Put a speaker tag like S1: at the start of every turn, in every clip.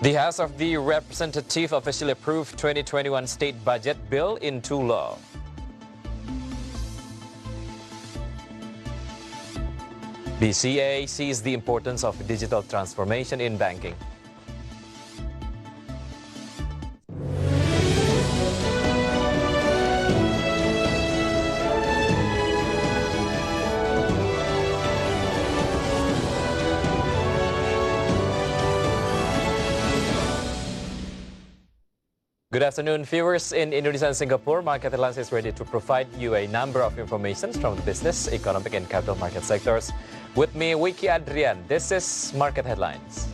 S1: The House of the Representative officially approved 2021 state budget bill into law. BCA sees the importance of digital transformation in banking. Good afternoon, viewers in Indonesia and Singapore. Market Headlines is ready to provide you a number of information from the business, economic, and capital market sectors. With me, Wicky Adrian. This is Market Headlines.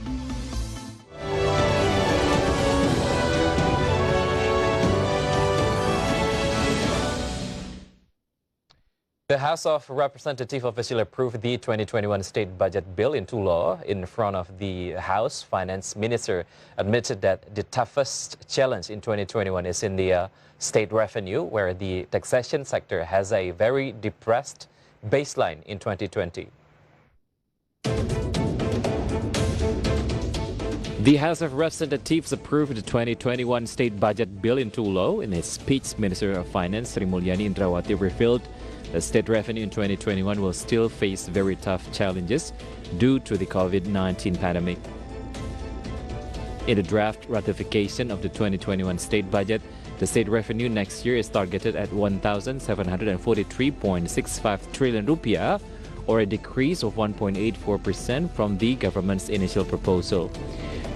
S1: The House of Representatives officially approved the 2021 state budget bill into law. In front of the House, Finance Minister admitted that the toughest challenge in 2021 is in the state revenue, where the taxation sector has a very depressed baseline in 2020. The House of Representatives approved the 2021 state budget bill into law. In his speech, Minister of Finance Sri Mulyani Indrawati revealed the state revenue in 2021 will still face very tough challenges due to the COVID-19 pandemic. In the draft ratification of the 2021 state budget, the state revenue next year is targeted at 1,743.65 trillion rupiah, or a decrease of 1.84% from the government's initial proposal.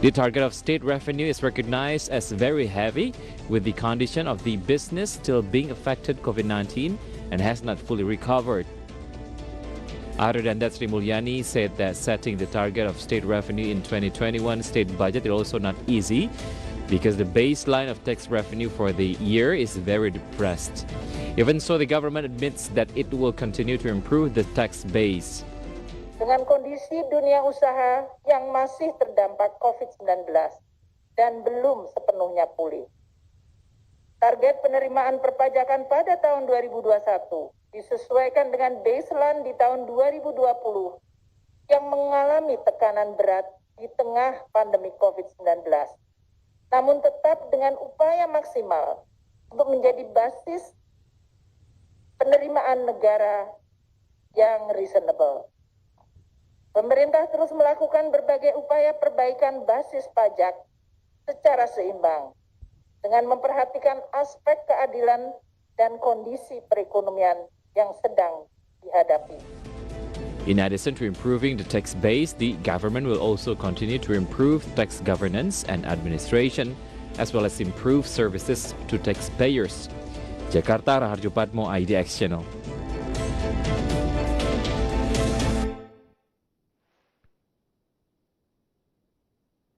S1: The target of state revenue is recognized as very heavy, with the condition of the business still being affected COVID-19 and has not fully recovered. Other than that, Sri Mulyani said that setting the target of state revenue in 2021 state budget is also not easy because the baseline of tax revenue for the year is very depressed. Even so, the government admits that it will continue to improve the tax base.
S2: Dengan kondisi dunia usaha yang masih terdampak COVID-19 dan belum sepenuhnya pulih, target penerimaan perpajakan pada tahun 2021 disesuaikan dengan baseline di tahun 2020 yang mengalami tekanan berat di tengah pandemi COVID-19. Namun tetap dengan upaya maksimal untuk menjadi basis penerimaan negara yang reasonable. Pemerintah terus melakukan berbagai upaya perbaikan basis pajak secara seimbang dengan memperhatikan aspek keadilan dan kondisi perekonomian yang sedang dihadapi.
S1: In addition to improving the tax base, the government will also continue to improve tax governance and administration, as well as improve services to taxpayers. Jakarta, Raharjo Patmo, IDX Channel.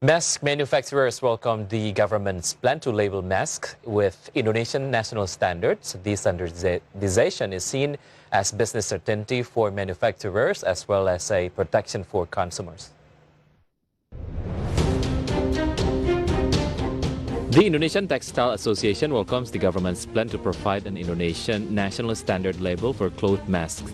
S1: Mask manufacturers welcomed the government's plan to label masks with Indonesian national standards. This standardization is seen as business certainty for manufacturers as well as a protection for consumers. The Indonesian Textile Association welcomes the government's plan to provide an Indonesian national standard label for cloth masks.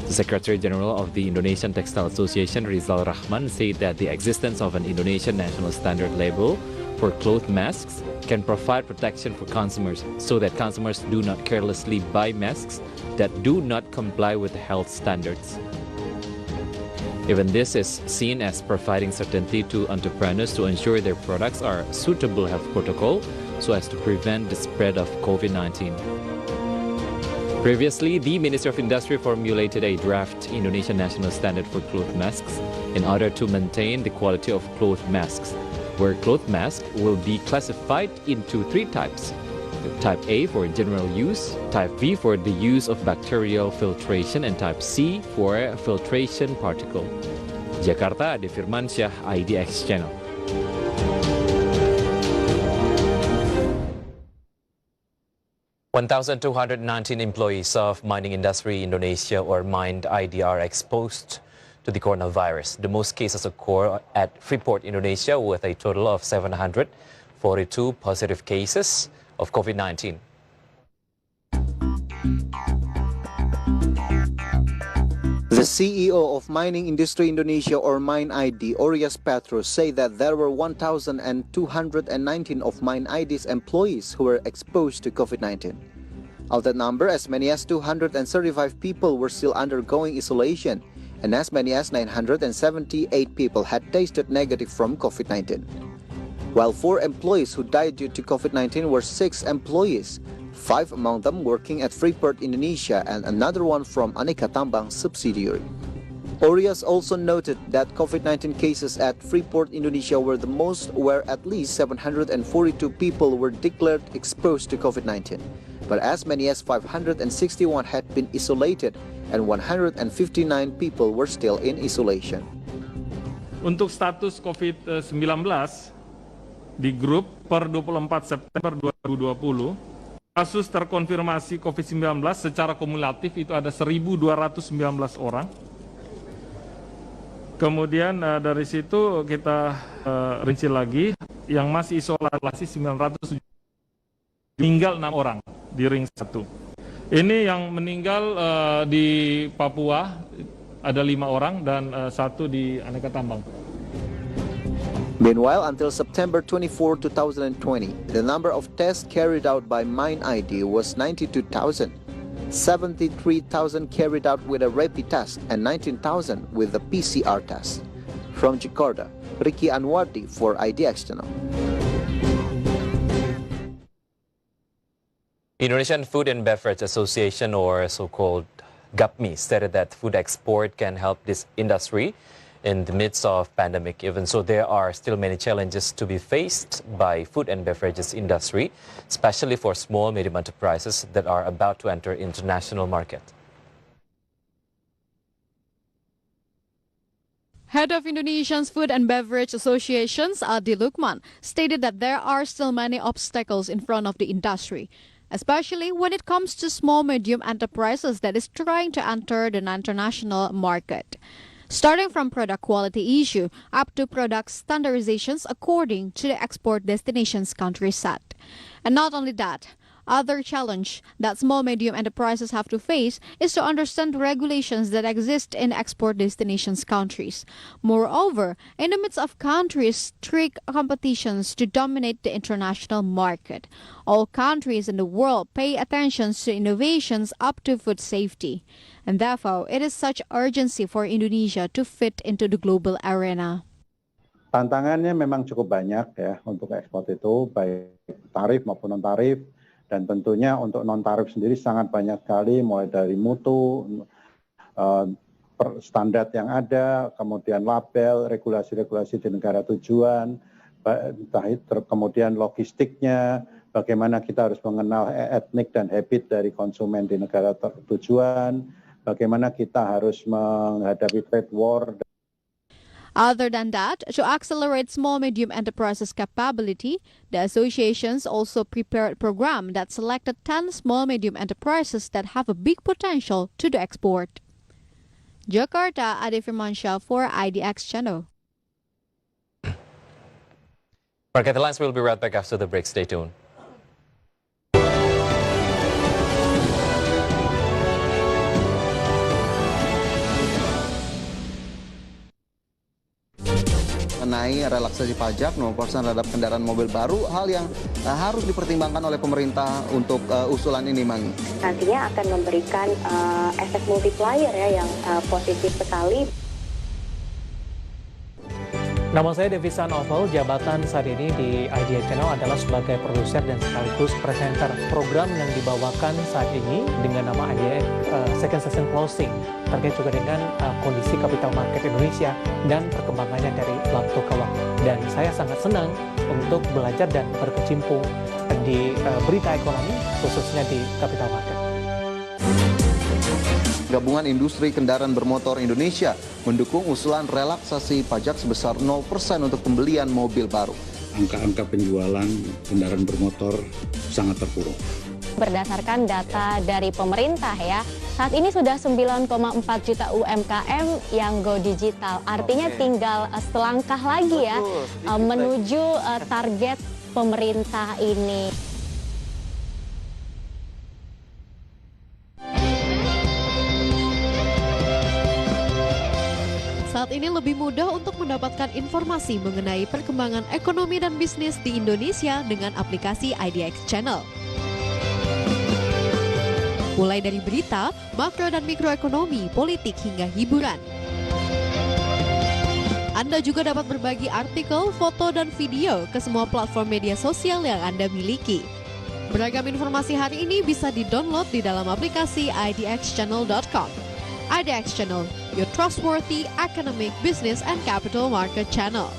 S1: The Secretary General of the Indonesian Textile Association, Rizal Rahman, said that the existence of an Indonesian national standard label for cloth masks can provide protection for consumers so that consumers do not carelessly buy masks that do not comply with health standards. Even this is seen as providing certainty to entrepreneurs to ensure their products are suitable health protocol so as to prevent the spread of COVID-19. Previously, the Ministry of Industry formulated a draft Indonesian national standard for cloth masks in order to maintain the quality of cloth masks, where cloth masks will be classified into three types. Type A for general use, Type B for the use of bacterial filtration, and Type C for filtration particle. Jakarta, Ade Firmansyah, IDX Channel. (1,219 employees of mining industry Indonesia or MIND ID are exposed to the coronavirus. The most cases occur at Freeport, Indonesia, with a total of 742 positive cases of COVID-19.
S3: The CEO of Mining Industry Indonesia or Mine ID, Orias Petrus, say that there were 1,219 of Mine ID's employees who were exposed to COVID-19. Of that number, as many as 235 people were still undergoing isolation, and as many as 978 people had tested negative from COVID-19. While 4 employees who died due to COVID-19 were 6 employees, 5 among them working at Freeport Indonesia and another one from Aneka Tambang subsidiary. Orias also noted that COVID-19 cases at Freeport Indonesia were the most, where at least 742 people were declared exposed to COVID-19, but as many as 561 had been isolated and 159 people were still in isolation.
S4: Untuk status COVID-19 di grup per 24 September 2020, kasus terkonfirmasi COVID-19 secara kumulatif itu ada 1.219 orang. Kemudian dari situ kita rinci lagi, yang masih isolasi 907, meninggal 6 orang di ring 1. Ini yang meninggal di Papua ada 5 orang dan 1 di Aneka Tambang.
S3: Meanwhile, until September 24, 2020, the number of tests carried out by Mine ID was 92,000, 73,000 carried out with a rapid test, and 19,000 with a PCR test. From Jakarta, Wicky Adrian for IDX Channel.
S1: Indonesian Food and Beverage Association, or so-called GAPMI, stated that food export can help this industry in the midst of pandemic. Even so, there are still many challenges to be faced by food and beverages industry, especially for small medium enterprises that are about to enter international market.
S5: Head of Indonesia's Food and Beverage Associations, Adi Lukman, stated that there are still many obstacles in front of the industry, especially when it comes to small medium enterprises that is trying to enter the international market. Starting from product quality issue up to product standardizations according to the export destinations country set. And not only that, other challenge that small medium enterprises have to face is to understand regulations that exist in export destinations countries. Moreover, in the midst of countries' strict competitions to dominate the international market, all countries in the world pay attention to innovations up to food safety. And therefore, it is such urgency for Indonesia to fit into the global arena.
S6: Tantangannya memang cukup banyak ya untuk ekspor itu, baik tarif maupun non-tarif. Dan tentunya untuk non-tarif sendiri sangat banyak sekali, mulai dari mutu, standar yang ada, kemudian label, regulasi-regulasi di negara tujuan, kemudian logistiknya, bagaimana kita harus mengenal etnik dan habit dari konsumen di negara tujuan, bagaimana kita harus menghadapi trade war.
S5: Other than that, to accelerate small-medium enterprises' capability, the associations also prepared a program that selected 10 small-medium enterprises that have a big potential to the export. Jakarta, Ade Firmansyah for IDX Channel.
S1: Market Headlines will be right back after the break. Stay tuned.
S7: Mengenai relaksasi pajak 0% terhadap kendaraan mobil baru, hal yang harus dipertimbangkan oleh pemerintah untuk usulan ini, Mangi.
S8: Nantinya akan memberikan efek multiplier ya yang positif sekali.
S9: Nama saya Devisa Novel, jabatan saat ini di IDX Channel adalah sebagai produser dan sekaligus presenter program yang dibawakan saat ini dengan nama IDX Second Session Closing, terkait juga dengan kondisi capital market Indonesia dan perkembangannya dari waktu ke waktu. Dan saya sangat senang untuk belajar dan berkecimpung di berita ekonomi, khususnya di capital market.
S7: Gabungan Industri Kendaraan Bermotor Indonesia mendukung usulan relaksasi pajak sebesar 0% untuk pembelian mobil baru.
S10: Angka-angka penjualan kendaraan bermotor sangat terpuruk.
S8: Berdasarkan data dari pemerintah ya, saat ini sudah 9,4 juta UMKM yang go digital. Artinya tinggal selangkah lagi ya menuju target pemerintah ini.
S5: saat ini lebih mudah untuk mendapatkan informasi mengenai perkembangan ekonomi dan bisnis di Indonesia dengan aplikasi IDX Channel. Mulai dari berita, makro dan mikroekonomi, politik hingga hiburan. Anda juga dapat berbagi artikel, foto, dan video ke semua platform media sosial yang Anda miliki. Beragam informasi hari ini bisa di-download di dalam aplikasi idxchannel.com. IDX Channel, Your Trustworthy Economic, Business, and Capital Market Channel.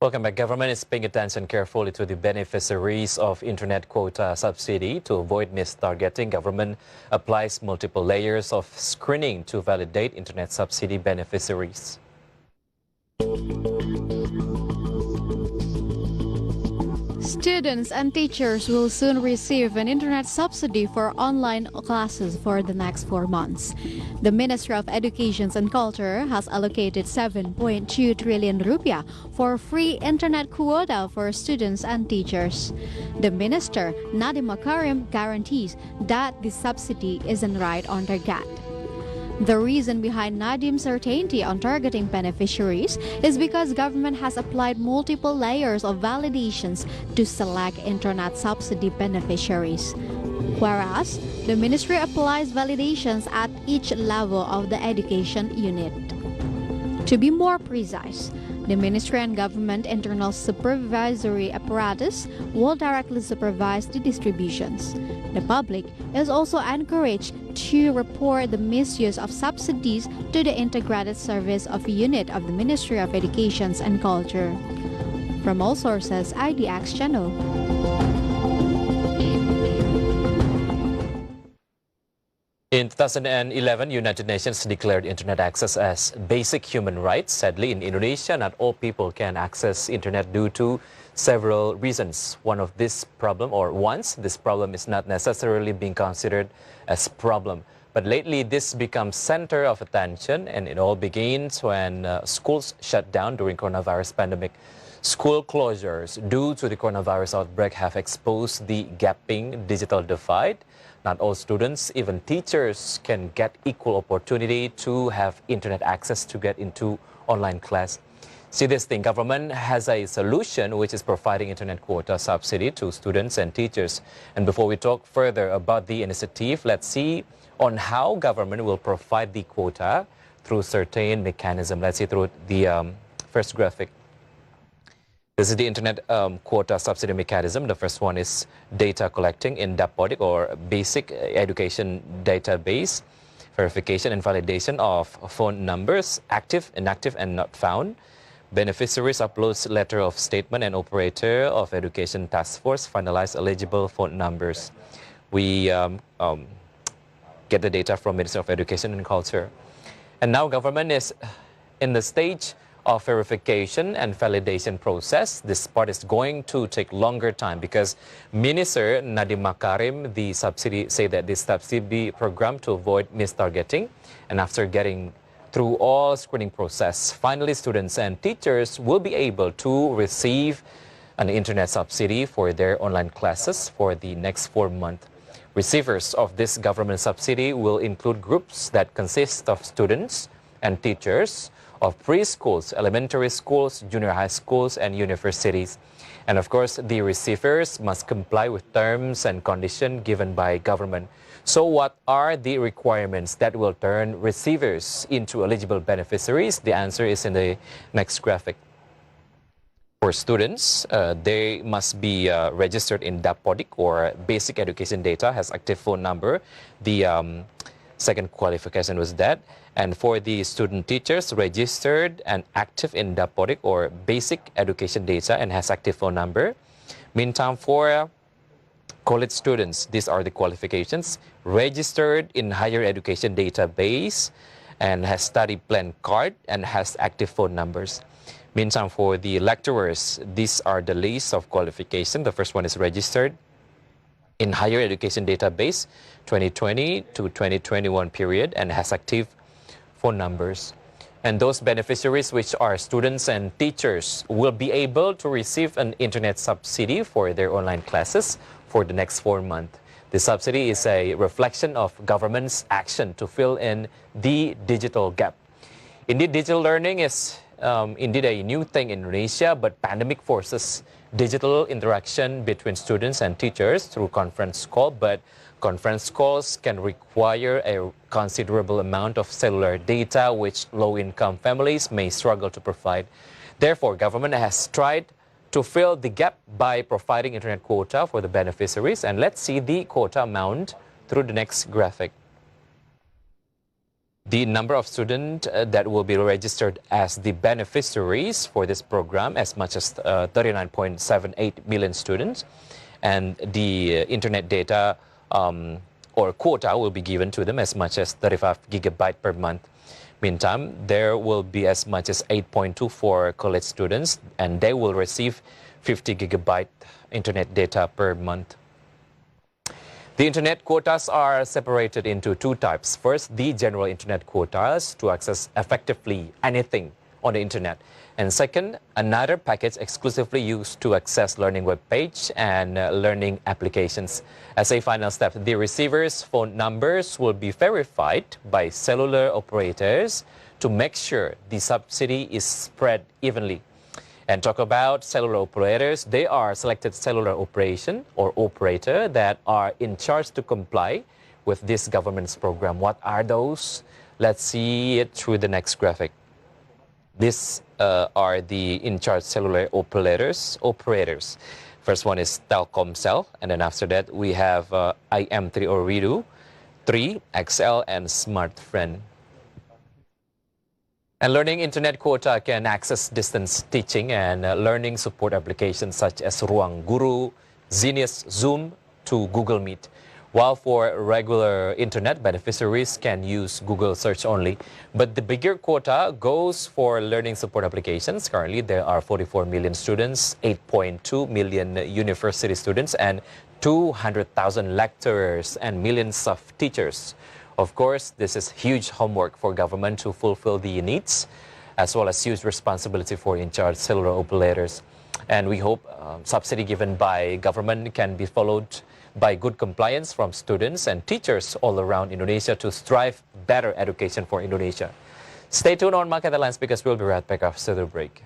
S1: Welcome back. Government is paying attention carefully to the beneficiaries of internet quota subsidy. To avoid mistargeting, government applies multiple layers of screening to validate internet subsidy beneficiaries.
S5: Students and teachers will soon receive an internet subsidy for online classes for the next 4 months. The Ministry of Education and Culture has allocated 7.2 trillion rupiah for free internet quota for students and teachers. The Minister, Nadiem Makarim, guarantees that the subsidy isn't right on target. The reason behind Nadiem's certainty on targeting beneficiaries is because government has applied multiple layers of validations to select internet subsidy beneficiaries. Whereas, the ministry applies validations at each level of the education unit. To be more precise, the ministry and government internal supervisory apparatus will directly supervise the distributions. The public is also encouraged to report the misuse of subsidies to the Integrated Service of Unit of the Ministry of Education and Culture. From all sources, IDX Channel.
S1: In 2011, United Nations declared internet access as basic human rights. Sadly, in Indonesia, not all people can access internet due to several reasons. Once this problem is not necessarily being considered as problem. But lately, this becomes center of attention, and it all begins when schools shut down during coronavirus pandemic. School closures due to the coronavirus outbreak have exposed the gaping digital divide. Not all students, even teachers, can get equal opportunity to have internet access to get into online class. See this thing, government has a solution which is providing internet quota subsidy to students and teachers. And before we talk further about the initiative, let's see on how government will provide the quota through certain mechanism. Let's see through the first graphic. This is the internet quota subsidy mechanism. The first one is data collecting in Dapodik or basic education database, verification and validation of phone numbers, active, inactive, and not found. Beneficiaries uploads letter of statement and operator of education task force finalize eligible phone numbers. We get the data from Ministry of Education and Culture. And now government is in the stage of verification and validation process. This part is going to take longer time because Minister Nadiem Makarim, the subsidy, say that this subsidy program to avoid mistargeting. And after getting through all screening process, finally students and teachers will be able to receive an internet subsidy for their online classes for the next 4 months. Receivers of this government subsidy will include groups that consist of students and teachers of preschools, elementary schools, junior high schools, and universities. And of course, the receivers must comply with terms and conditions given by government. So what are the requirements that will turn receivers into eligible beneficiaries? The answer is in the next graphic. For students, they must be registered in Dapodik or basic education data, has active phone number. The second qualification was that. And for the student teachers, registered and active in Dapodik or basic education data and has active phone number. Meantime, for college students, these are the qualifications. Registered in higher education database and has study plan card and has active phone numbers. Meantime, for the lecturers, these are the list of qualifications. The first one is registered in higher education database 2020 to 2021 period and has active phone numbers. And those beneficiaries, which are students and teachers, will be able to receive an internet subsidy for their online classes for the next 4 months. The subsidy is a reflection of government's action to fill in the digital gap. Indeed, digital learning is indeed a new thing in Indonesia, but pandemic forces digital interaction between students and teachers through conference call, but conference calls can require a considerable amount of cellular data, which low-income families may struggle to provide. Therefore, government has tried to fill the gap by providing internet quota for the beneficiaries, and let's see the quota amount through the next graphic. The number of students that will be registered as the beneficiaries for this program as much as 39.78 million students, and the internet data or quota will be given to them as much as 35 gigabyte per month. Meantime, there will be as much as 8.2 for college students, and they will receive 50 gigabyte internet data per month. The internet quotas are separated into two types. First, the general internet quotas to access effectively anything on the internet. And second, another package exclusively used to access learning web page and learning applications. As a final step, the receiver's phone numbers will be verified by cellular operators to make sure the subsidy is spread evenly. And talk about cellular operators, they are selected cellular operation or operator that are in charge to comply with this government's program. What are those? Let's see it through the next graphic. These are the in-charge cellular operators. First one is Telkomsel, and then after that we have IM3 or Ridu, 3, XL, and SmartFriend. And learning internet quota can access distance teaching and learning support applications such as Ruang Guru, Zenius, Zoom to Google Meet. While for regular internet, beneficiaries can use Google search only. But the bigger quota goes for learning support applications. Currently, there are 44 million students, 8.2 million university students, and 200,000 lecturers and millions of teachers. Of course, this is huge homework for government to fulfill the needs, as well as huge responsibility for in-charge cellular operators. And we hope subsidy given by government can be followed by good compliance from students and teachers all around Indonesia to strive better education for Indonesia. Stay tuned on Market Headlines because we'll be right back after the break.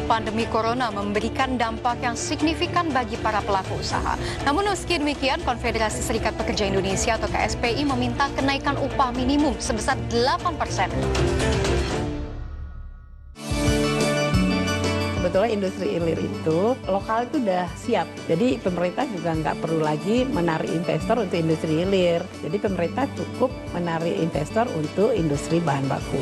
S5: Pandemi Corona memberikan dampak yang signifikan bagi para pelaku usaha. Namun meski demikian, Konfederasi Serikat Pekerja Indonesia atau KSPI meminta kenaikan upah minimum sebesar 8%.
S11: Sebetulnya industri hilir itu, lokal itu udah siap. Jadi pemerintah juga nggak perlu lagi menarik investor untuk industri hilir. Jadi pemerintah cukup menarik investor untuk industri bahan baku.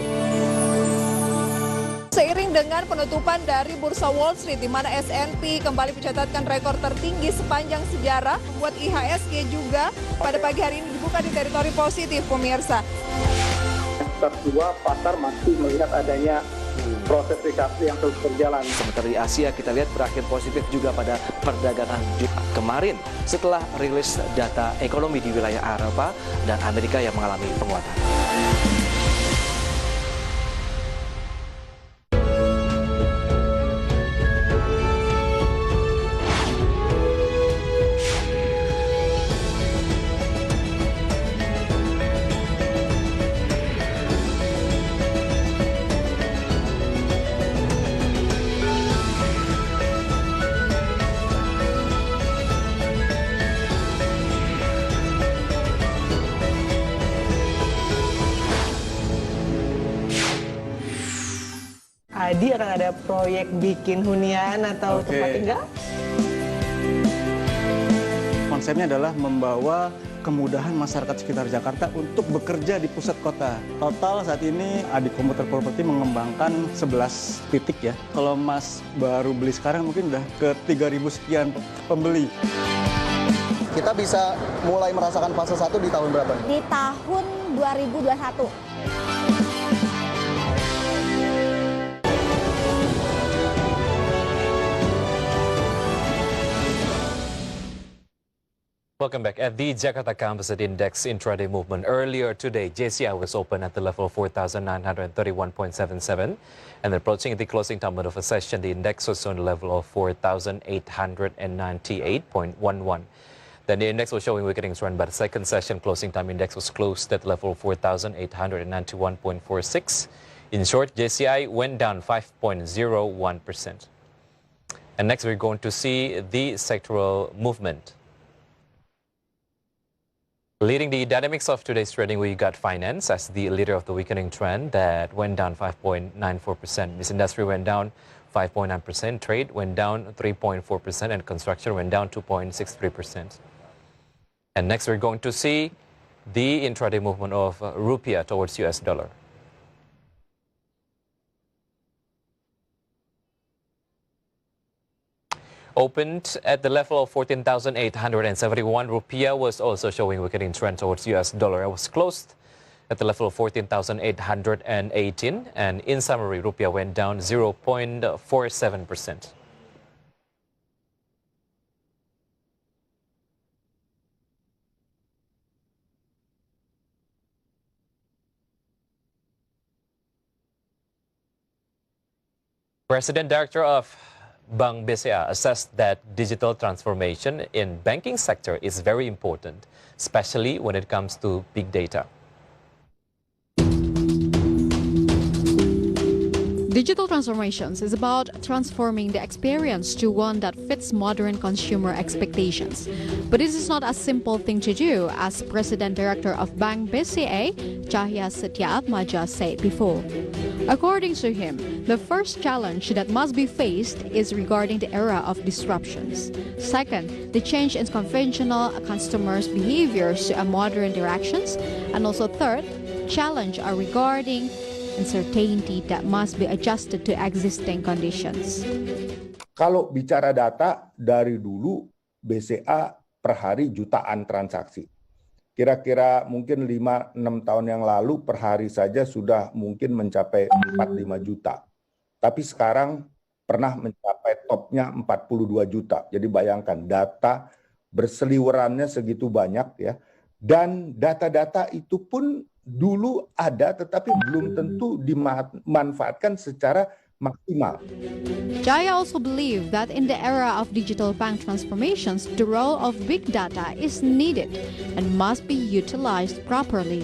S12: Seiring dengan penutupan dari Bursa Wall Street, di mana S&P kembali mencatatkan rekor tertinggi sepanjang sejarah, membuat IHSG juga pada pagi hari ini dibuka di teritori positif, pemirsa.
S13: Kedua, pasar masih melihat adanya proses recovery yang terus berjalan.
S14: Sementara di Asia kita lihat berakhir positif juga pada perdagangan Jumat kemarin setelah rilis data ekonomi di wilayah Eropa dan Amerika yang mengalami penguatan.
S11: Dia akan ada proyek bikin hunian atau tempat tinggal.
S15: Konsepnya adalah membawa kemudahan masyarakat sekitar Jakarta untuk bekerja di pusat kota. Total saat ini Adik Komputer Property mengembangkan 11 titik ya. Kalau Mas baru beli sekarang mungkin udah ke 3.000 sekian pembeli.
S7: Kita bisa mulai merasakan fase 1 di tahun berapa?
S16: Di tahun 2021.
S1: Welcome back. At the Jakarta Composite Index intraday movement earlier today, JCI was open at the level of 4,931.77, and approaching the closing time of the session, the index was on the level of 4,898.11. Then the index was showing weakening trend, but the second session closing time index was closed at the level of 4,891.46. In short, JCI went down 5.01%. And next, we're going to see the sectoral movement. Leading the dynamics of today's trading, we got finance as the leader of the weakening trend that went down 5.94%. This industry went down 5.9%, trade went down 3.4%, and construction went down 2.63%. And next, we're going to see the intraday movement of rupiah towards US dollar. Opened at the level of 14,871. Rupiah was also showing weakening trend towards US dollar. It was closed at the level of 14,818. And in summary, rupiah went down 0.47%. President Director of Bank BCA assessed that digital transformation in banking sector is very important, especially when it comes to big data.
S5: Digital transformations is about transforming the experience to one that fits modern consumer expectations. But this is not a simple thing to do, as President Director of Bank BCA, Cahya Setiaatmaja, said before. According to him, the first challenge that must be faced is regarding the era of disruptions. Second, the change in conventional customers' behaviors to a modern directions. And also third, challenge are regarding uncertainty that must be adjusted to existing conditions.
S17: Kalau bicara data, dari dulu BCA per hari jutaan transaksi. Kira-kira mungkin 5-6 tahun yang lalu per hari saja sudah mungkin mencapai 4-5 juta. Tapi sekarang pernah mencapai topnya 42 juta. Jadi bayangkan data berseliwerannya segitu banyak ya. Dan data-data itu pun dulu ada tetapi belum tentu dimanfaatkan secara maksimal.
S5: Jaya also believed that in the era of digital bank transformations, the role of big data is needed and must be utilized properly.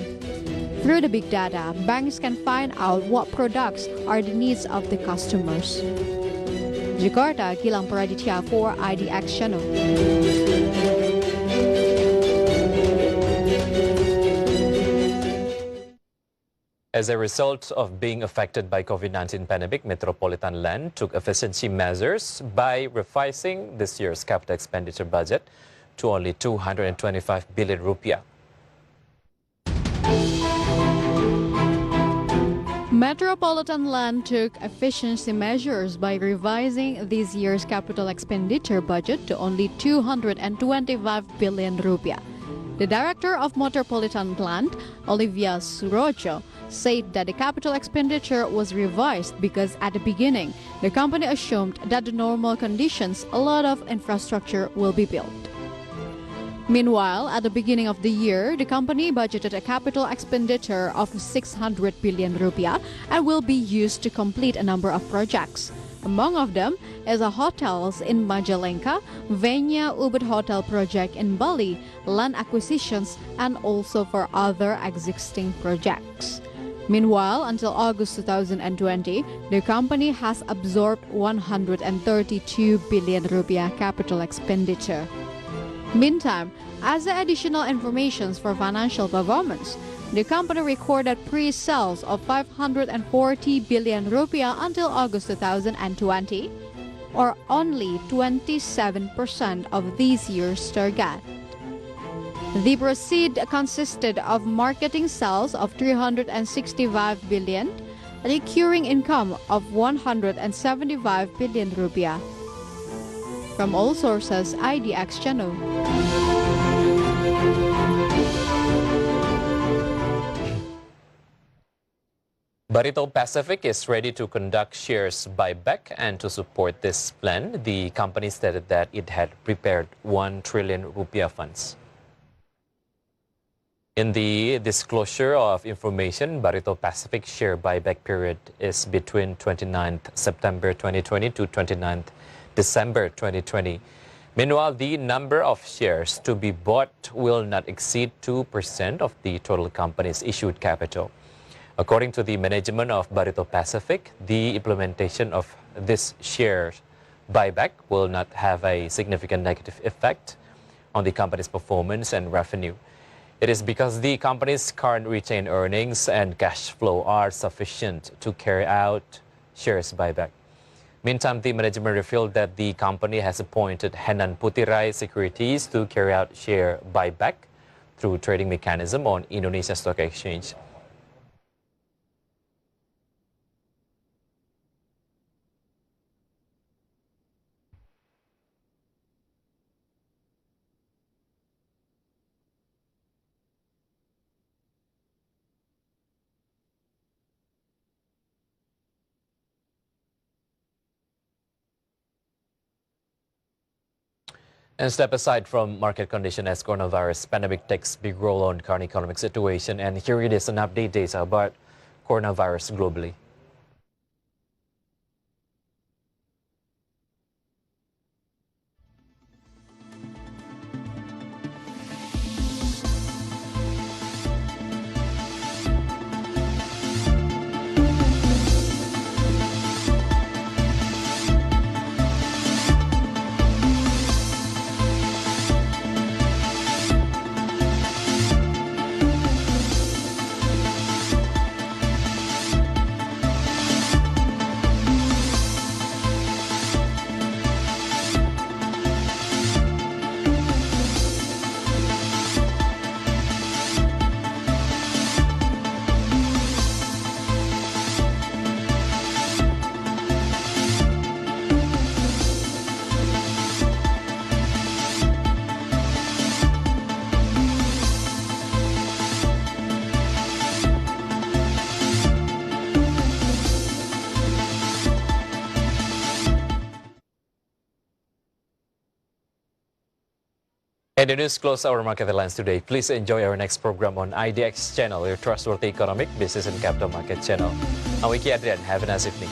S5: Through the big data, banks can find out what products are the needs of the customers. Jakarta, Gilang Praditya for IDX Channel.
S1: As a result of being affected by COVID-19 pandemic, Metropolitan Land took efficiency measures by revising this year's capital expenditure budget to only 225 billion rupiah.
S5: Metropolitan Land took efficiency measures by revising this year's capital expenditure budget to only 225 billion rupiah. The director of Metropolitan Land, Olivia Surojo, said that the capital expenditure was revised because at the beginning, the company assumed that the normal conditions, a lot of infrastructure will be built. Meanwhile, at the beginning of the year, the company budgeted a capital expenditure of 600 billion rupiah and will be used to complete a number of projects. Among of them is a hotels in Majalengka, Venya Ubud Hotel project in Bali, land acquisitions, and also for other existing projects. Meanwhile, until August 2020, the company has absorbed 132 billion rupiah capital expenditure. Meantime, as the additional information for financial performance, the company recorded pre-sales of 540 billion rupiah until August 2020, or only 27% of this year's target. The proceeds consisted of marketing sales of 365 billion, a recurring income of 175 billion rupiah. From all sources, IDX Channel.
S1: Barito Pacific is ready to conduct shares buyback, and to support this plan, the company stated that it had prepared 1 trillion rupiah funds. In the disclosure of information, Barito Pacific share buyback period is between 29th September 2020 to 29th December 2020. Meanwhile, the number of shares to be bought will not exceed 2% of the total company's issued capital. According to the management of Barito Pacific, the implementation of this share buyback will not have a significant negative effect on the company's performance and revenue. It is because the company's current retained earnings and cash flow are sufficient to carry out shares buyback. Meantime, the management revealed that the company has appointed Henan Putirai Securities to carry out share buyback through trading mechanism on Indonesia Stock Exchange. And step aside from market condition as coronavirus pandemic takes big role on current economic situation. And here it is an update data about coronavirus globally. And the news close our market headlines today. Please enjoy our next program on IDX Channel, Your Trustworthy Economic, Business and Capital Market Channel. I'm Wicky Adrian. Have a nice evening.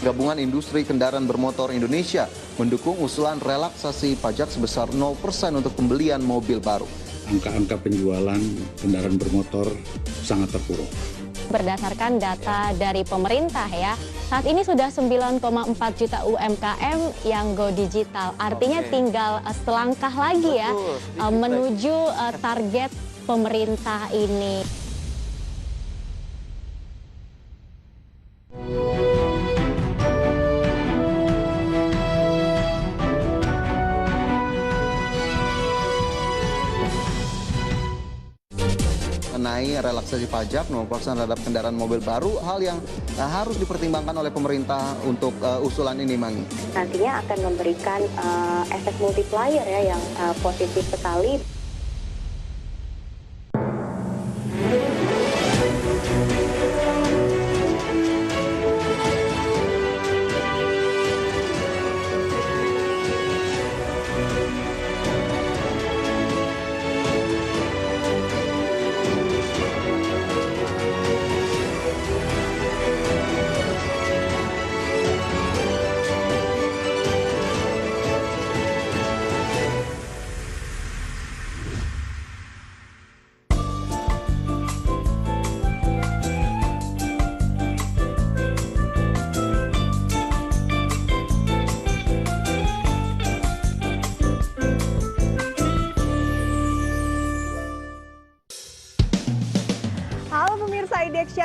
S7: Gabungan Industri Kendaraan Bermotor Indonesia mendukung usulan relaksasi pajak sebesar 0% untuk pembelian mobil baru.
S10: Angka-angka penjualan kendaraan bermotor sangat terpuruk.
S8: Berdasarkan data dari pemerintah ya, saat ini sudah 9,4 juta UMKM yang go digital. Artinya tinggal selangkah lagi ya menuju target pemerintah ini.
S7: Mengenai relaksasi pajak 0% terhadap kendaraan mobil baru, hal yang harus dipertimbangkan oleh pemerintah untuk usulan ini, Mangi.
S18: Nantinya akan memberikan efek multiplier ya yang positif sekali.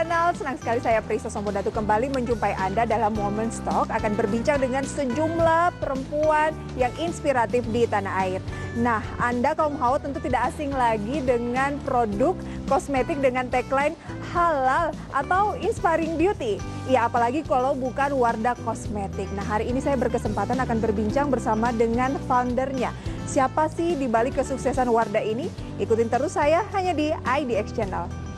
S12: Channel, senang sekali saya Prisa Sombo Datu kembali menjumpai Anda dalam Moment Stock, akan berbincang dengan sejumlah perempuan yang inspiratif di tanah air. Nah, Anda kaum hawa tentu tidak asing lagi dengan produk kosmetik dengan tagline halal atau inspiring beauty. Ya, apalagi kalau bukan Wardah Kosmetik. Nah, hari ini saya berkesempatan akan berbincang bersama dengan foundernya. Siapa sih di balik kesuksesan Wardah ini? Ikutin terus saya hanya di IDX Channel.